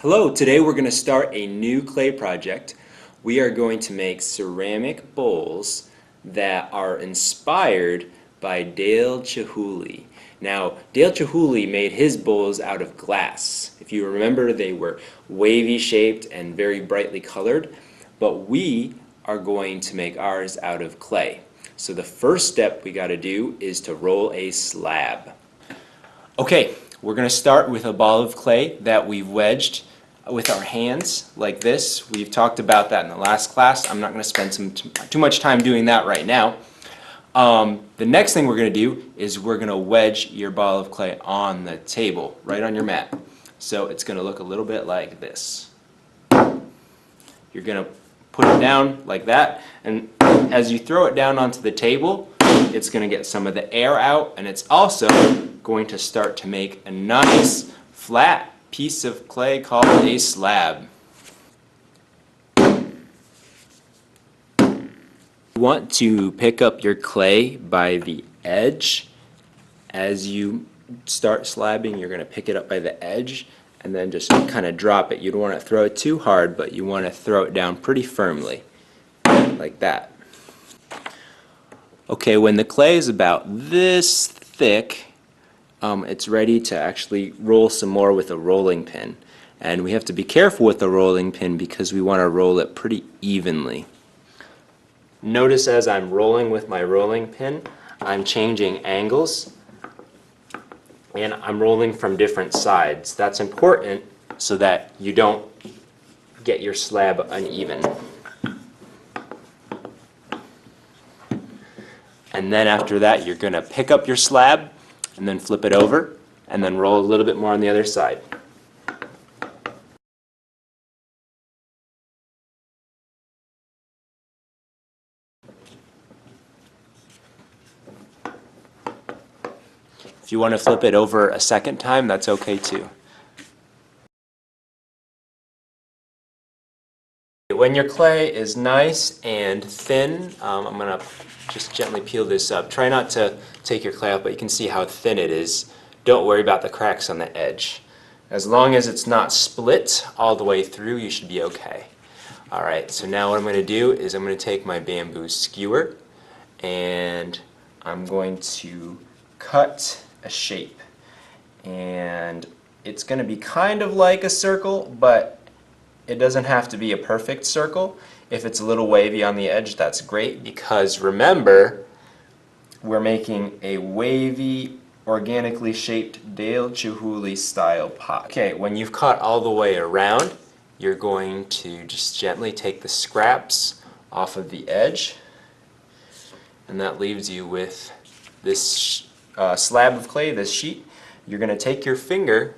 Hello, today we're going to start a new clay project. We are going to make ceramic bowls that are inspired by Dale Chihuly. Now, Dale Chihuly made his bowls out of glass. If you remember, they were wavy shaped and very brightly colored, but we are going to make ours out of clay. So the first step we got to do is to roll a slab. Okay, we're going to start with a ball of clay that we've wedged with our hands like this. We've talked about that in the last class. I'm not going to spend too much time doing that right now. The next thing we're going to do is we're going to wedge your ball of clay on the table, right on your mat. So it's going to look a little bit like this. You're going to put it down like that, and as you throw it down onto the table, it's going to get some of the air out, and it's also going to start to make a nice flat piece of clay called a slab. You want to pick up your clay by the edge. As you start slabbing, you're going to pick it up by the edge and then just kind of drop it. You don't want to throw it too hard, but you want to throw it down pretty firmly, like that. Okay, when the clay is about this thick, it's ready to actually roll some more with a rolling pin. And we have to be careful with the rolling pin because we want to roll it pretty evenly. Notice as I'm rolling with my rolling pin, I'm changing angles and I'm rolling from different sides. That's important so that you don't get your slab uneven. And then after that, you're going to pick up your slab and then flip it over and then roll a little bit more on the other side. If you want to flip it over a second time, that's okay too. When your clay is nice and thin, I'm going to just gently peel this up. Try not to take your clay out, but you can see how thin it is. Don't worry about the cracks on the edge. As long as it's not split all the way through, you should be okay. Alright, so now what I'm going to do is I'm going to take my bamboo skewer and I'm going to cut a shape. And it's going to be kind of like a circle, but it doesn't have to be a perfect circle. If it's a little wavy on the edge, that's great, because remember, we're making a wavy, organically shaped Dale Chihuly style pot. Okay, when you've cut all the way around, you're going to just gently take the scraps off of the edge, and that leaves you with this slab of clay, this sheet. You're going to take your finger,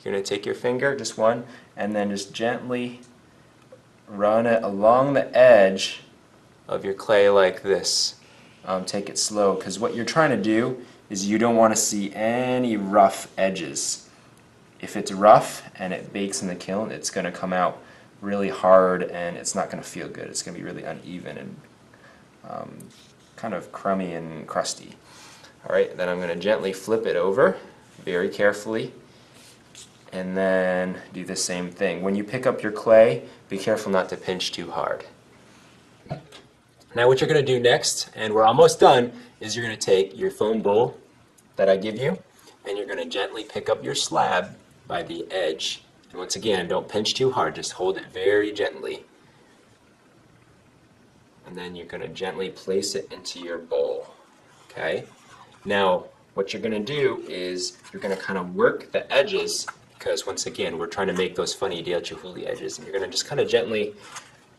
just one, and then just gently run it along the edge of your clay like this. Take it slow, because what you're trying to do is you don't want to see any rough edges. If it's rough and it bakes in the kiln, it's going to come out really hard and it's not going to feel good. It's going to be really uneven and kind of crummy and crusty. Alright, then I'm going to gently flip it over very carefully and then do the same thing. When you pick up your clay, be careful not to pinch too hard. Now what you're going to do next, and we're almost done, is you're going to take your foam bowl that I give you and you're going to gently pick up your slab by the edge. And once again, don't pinch too hard, just hold it very gently. And then you're going to gently place it into your bowl. Okay? Now, what you're going to do is you're going to kind of work the edges, because once again, we're trying to make those funny Dale Chihuly edges. And you're going to just kind of gently,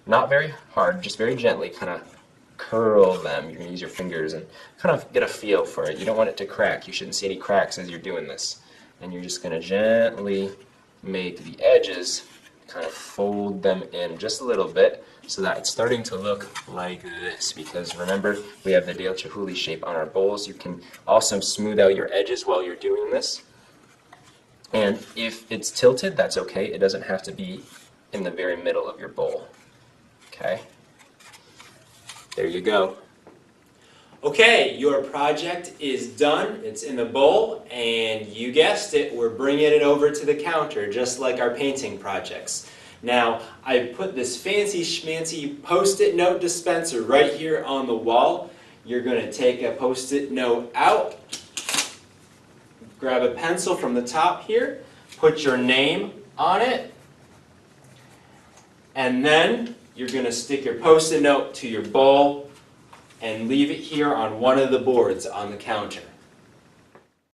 not very hard, just very gently kind of curl them. You're going to use your fingers and kind of get a feel for it. You don't want it to crack. You shouldn't see any cracks as you're doing this. And you're just going to gently make the edges, kind of fold them in just a little bit so that it's starting to look like this, because remember, we have the Dale Chihuly shape on our bowls. You can also smooth out your edges while you're doing this. And if it's tilted, that's okay. It doesn't have to be in the very middle of your bowl. Okay? There you go. Okay, your project is done. It's in the bowl, and you guessed it, we're bringing it over to the counter, just like our painting projects. Now, I put this fancy schmancy Post-it note dispenser right here on the wall. You're going to take a Post-it note out, grab a pencil from the top here, put your name on it, and then you're going to stick your Post-it note to your bowl and leave it here on one of the boards on the counter.